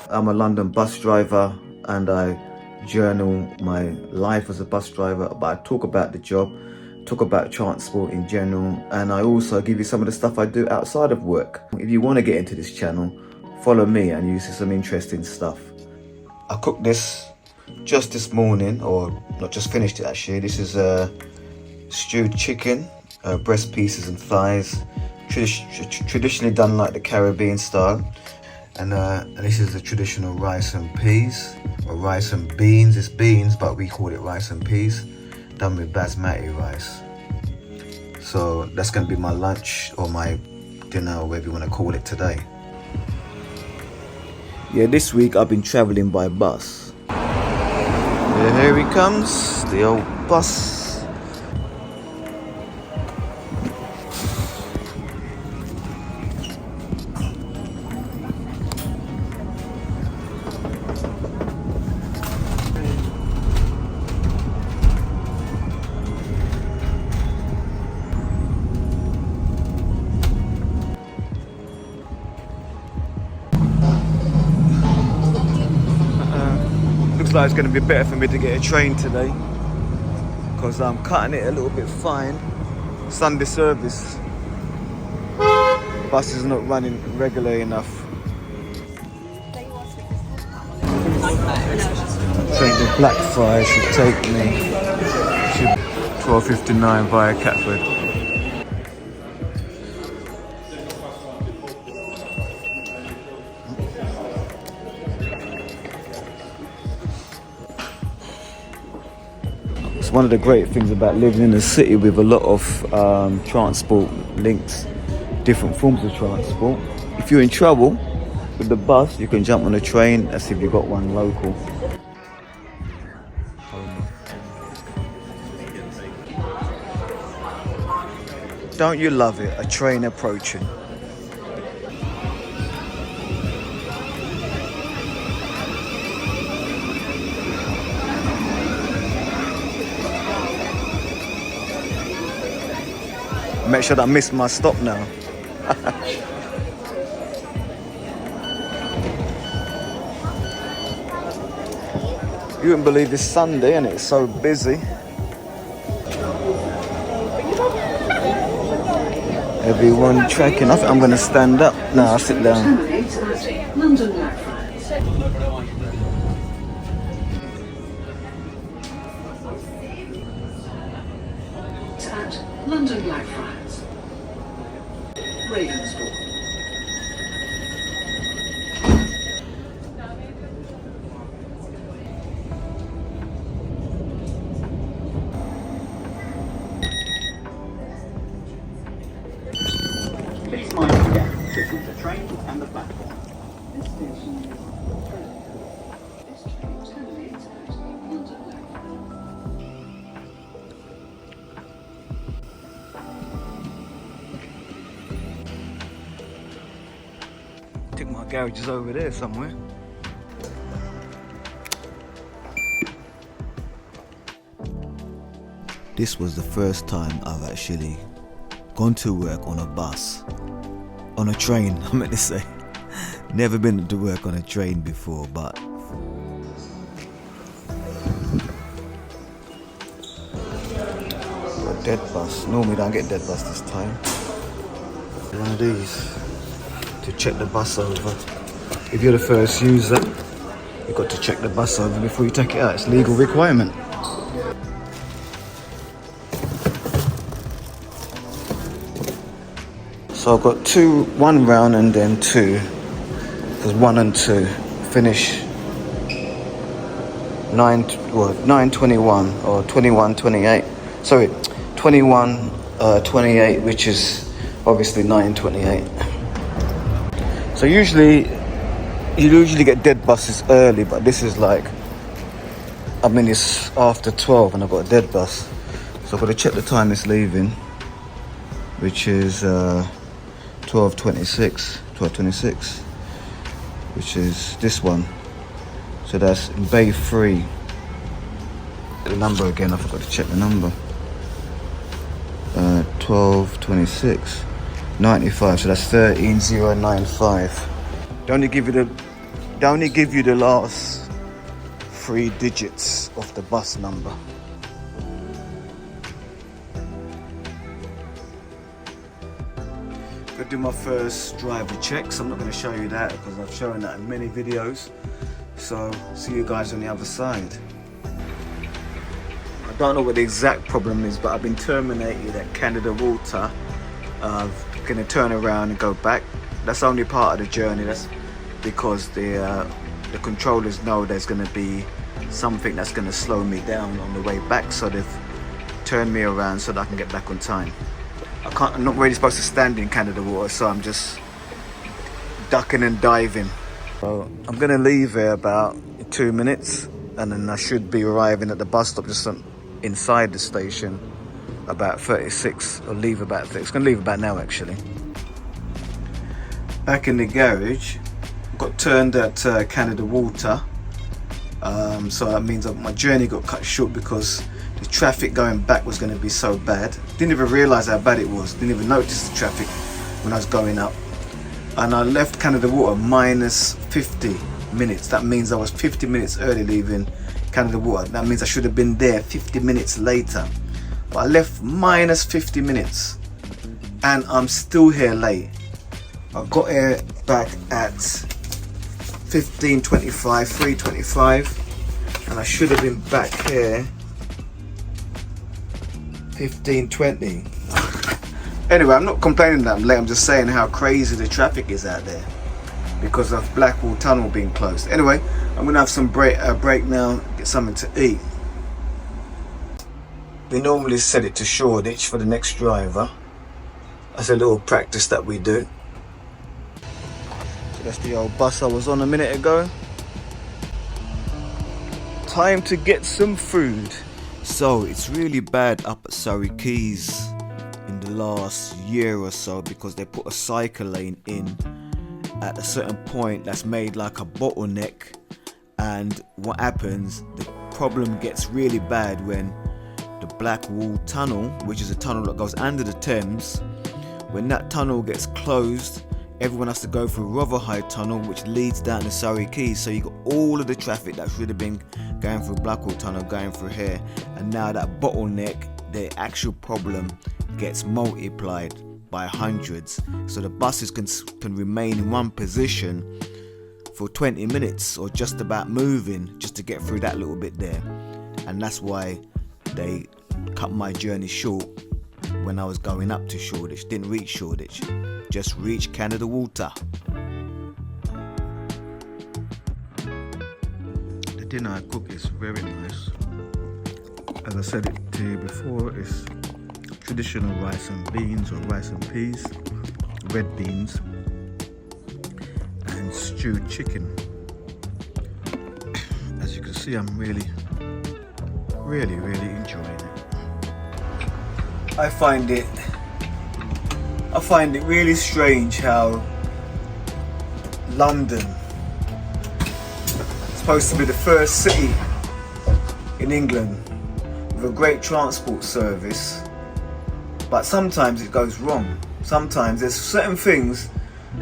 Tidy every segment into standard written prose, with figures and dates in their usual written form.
I'm a London bus driver and I journal my life as a bus driver, but I talk about the job, talk about transport in general, and I also give you some of the stuff I do outside of work. If you want to get into this channel, follow me and you see some interesting stuff. I cooked this just this morning, or not just finished it actually. This is stewed chicken, breast pieces and thighs, traditionally done like the Caribbean style. And this is the traditional rice and peas, or rice and beans. It's beans, but we call it rice and peas, done with basmati rice. So that's going to be my lunch or my dinner, or whatever you want to call it today. Yeah, this week I've been travelling by bus. Yeah, here he comes, the old bus. Looks like it's going to be better for me to get a train today, because I'm cutting it a little bit fine. Sunday service. Bus is not running regular enough. I think the Blackwall should take me to 12:59 via Catford. It's one of the great things about living in a city with a lot of transport links, different forms of transport. If you're in trouble with the bus, you can jump on a train as if you've got one local. Don't you love it? A train approaching. Make sure that I miss my stop now. You wouldn't believe it's Sunday and it's so busy. Everyone tracking. I think I'm going to stand up. No, I'll sit down. London Blackfriars. At London Blackfriars. Ravensbourne. Please mind the gap between the train and the platform. This station this train terminates at London Blackfriars. I think my garage is over there somewhere. This was the first time I've actually gone to work on a bus. On a train, I meant to say. Never been to work on a train before, but a dead bus. Normally don't get dead bus this time. One of these to check the bus over. If you're the first user, you've got to check the bus over before you take it out. It's a legal requirement. So I've got one round and then two, because 1 and 2 finish 9:21 or 21:28. Sorry, 21:28, which is obviously 9:28. So you usually get dead buses early, but this is like, I mean, it's after 12 and I've got a dead bus. So I've got to check the time it's leaving, which is 12:26, which is this one. So that's in Bay 3. The number again, I forgot to check the number. 12:26, 95, so that's 13095. They only give you They only give you the last 3 digits of the bus number. I'm gonna do my first driver checks. I'm not going to show you that because I've shown that in many videos. So see you guys on the other side. I don't know what the exact problem is, but I've been terminated at Canada Water. I'm going to turn around and go back. That's only part of the journey. That's because the controllers know there's going to be something that's going to slow me down on the way back, so they've turned me around so that I can get back on time. I'm not really supposed to stand in Canada Water, so I'm just ducking and diving. So I'm going to leave here about 2 minutes, and then I should be arriving at the bus stop just inside the station about 36, or leave about 30. It's going to leave about now actually. Back in the garage, got turned at Canada Water, so that means that my journey got cut short because the traffic going back was going to be so bad. Didn't even realise how bad it was. Didn't even notice the traffic when I was going up. And I left Canada Water minus 50 minutes. That means I was 50 minutes early leaving Canada Water. That means I should have been there 50 minutes later. But I left minus 50 minutes. And I'm still here late. I got here back at 15:25, 3:25. And I should have been back here 15:20. Anyway, I'm not complaining that I'm late. I'm just saying how crazy the traffic is out there because of Blackwall tunnel being closed. Anyway, I'm gonna have some break now, get something to eat. We normally set it to Shoreditch for the next driver. That's a little practice that we do. So that's the old bus I was on a minute ago. Time to get some food. So it's really bad up at Surrey Quays in the last year or so because they put a cycle lane in at a certain point that's made like a bottleneck, and what happens, the problem gets really bad when the Blackwall tunnel, which is a tunnel that goes under the Thames, when that tunnel gets closed, everyone has to go through Rotherhithe tunnel, which leads down to Surrey Quays. So you got all of the traffic that should have been going through Blackwall tunnel going through here, and now that bottleneck, the actual problem gets multiplied by hundreds. So the buses can remain in one position for 20 minutes or just about moving just to get through that little bit there. And that's why they cut my journey short when I was going up to Shoreditch. Didn't reach Shoreditch, just reached Canada Water. The dinner I cook is very nice. As I said it to you before, it's traditional rice and beans or rice and peas, red beans, and stewed chicken. As you can see, I'm really enjoying it. I find it really strange how London is supposed to be the first city in England with a great transport service, but sometimes it goes wrong. Sometimes there's certain things,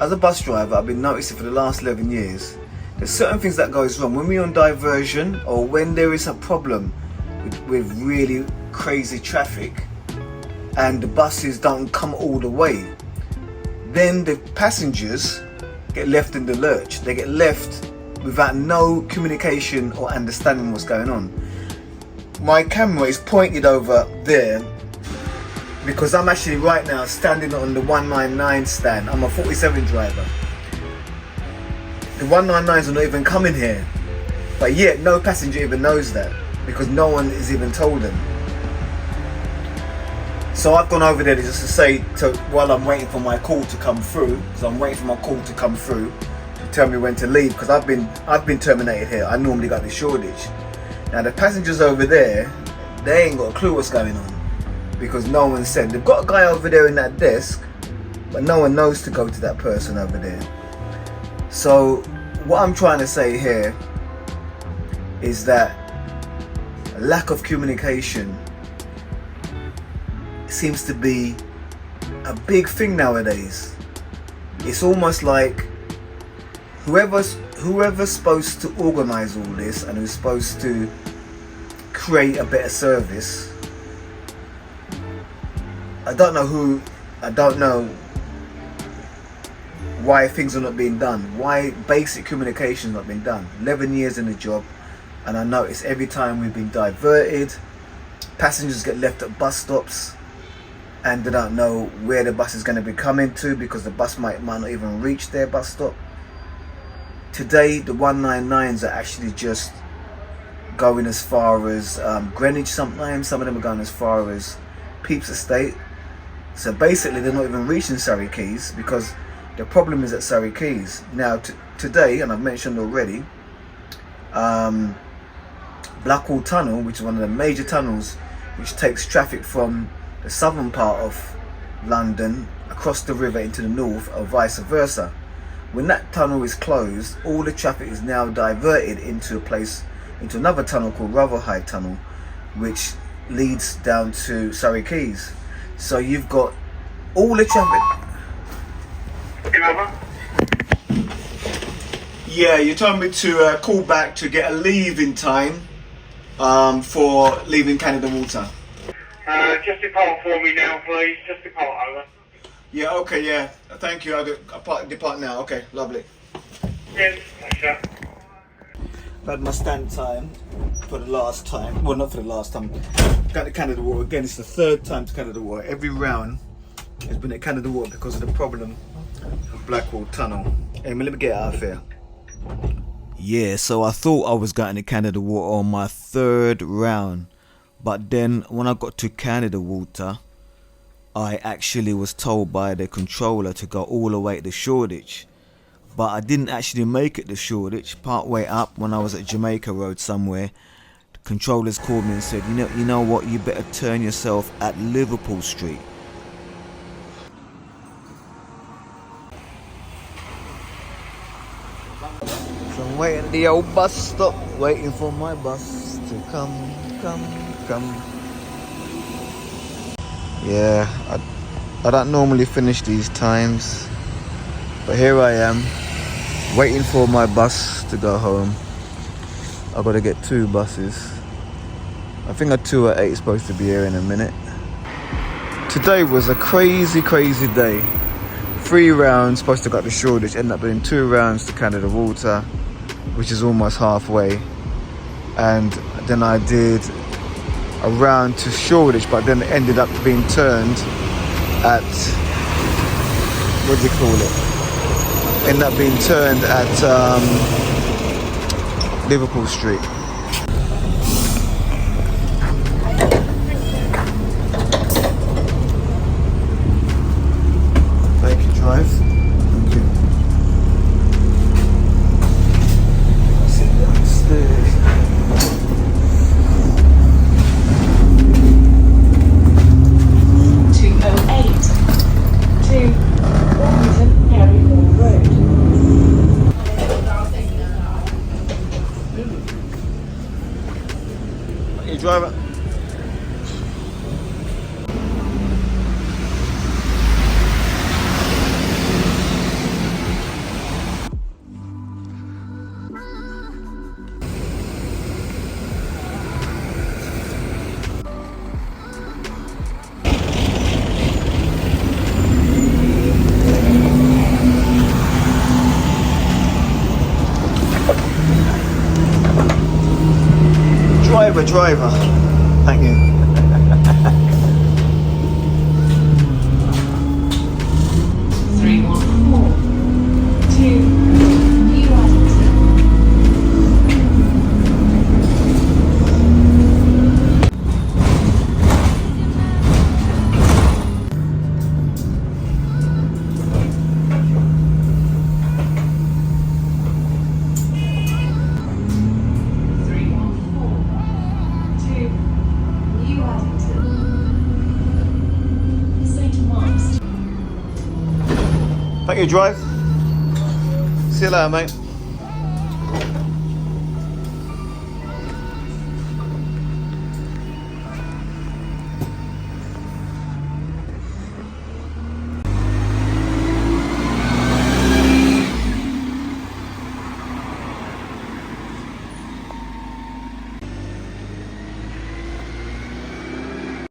as a bus driver, I've been noticing for the last 11 years, there's certain things that goes wrong when we're on diversion or when there is a problem with really crazy traffic and the buses don't come all the way. Then the passengers get left in the lurch. They get left without no communication or understanding what's going on. My camera is pointed over there because I'm actually right now standing on the 199 stand. I'm a 47 driver. The 199s are not even coming here, but yet no passenger even knows that because no one is even told them. So I've gone over there just to say, while I'm waiting for my call to come through, so I'm waiting for my call to come through to tell me when to leave, because I've been terminated here. I normally go to Shoreditch. Now the passengers over there, they ain't got a clue what's going on because no one said. They've got a guy over there in that desk, but no one knows to go to that person over there. So what I'm trying to say here is that a lack of communication seems to be a big thing nowadays. It's almost like whoever's supposed to organise all this and who's supposed to create a better service, I don't know why things are not being done, why basic communication has not been done. 11 years in the job, and I notice every time we've been diverted, passengers get left at bus stops and they don't know where the bus is going to be coming to, because the bus might not even reach their bus stop. Today the 199s are actually just going as far as Greenwich sometimes. Some of them are going as far as Peeps Estate. So basically they're not even reaching Surrey Quays, because the problem is at Surrey Quays. Now today, and I've mentioned already, Blackwall Tunnel, which is one of the major tunnels which takes traffic from the southern part of London across the river into the north, or vice versa. When that tunnel is closed, all the traffic is now diverted into another tunnel called Rotherhithe Tunnel, which leads down to Surrey Quays. So you've got all the traffic. Yeah, you told me to call back to get a leave in time for leaving Canada Water. Just depart for me now, please. Just depart, over. Yeah, okay, yeah. Thank you. I'll depart now. Okay, lovely. Yes, sure. I've had my stand time for the last time. Well, not for the last time. Got to Canada Water again. It's the third time to Canada Water. Every round has been at Canada Water because of the problem with Blackwall Tunnel. Hey, let me get out of here. Yeah, so I thought I was getting to Canada Water on my third round. But then when I got to Canada Water, I actually was told by the controller to go all the way to Shoreditch. But I didn't actually make it to Shoreditch. Part way up, when I was at Jamaica Road somewhere, the controllers called me and said, you know what, you better turn yourself at Liverpool Street. So I'm waiting at the old bus stop, waiting for my bus to come. Yeah, I don't normally finish these times, but here I am, waiting for my bus to go home. I've got to get 2 buses. I think a 2 at 8 is supposed to be here in a minute. Today was a crazy day. 3 rounds supposed to go to Shoreditch, ended up doing 2 rounds to Canada Water, which is almost halfway. And then I did a round to Shoreditch, but then it ended up being turned at, what do you call it? Ended up being turned at Liverpool Street. Thank you, drive. Thank you. Sit downstairs. Driver. Driver. Thank you. 314 to New Addington. Thank you, drive. See you later, mate.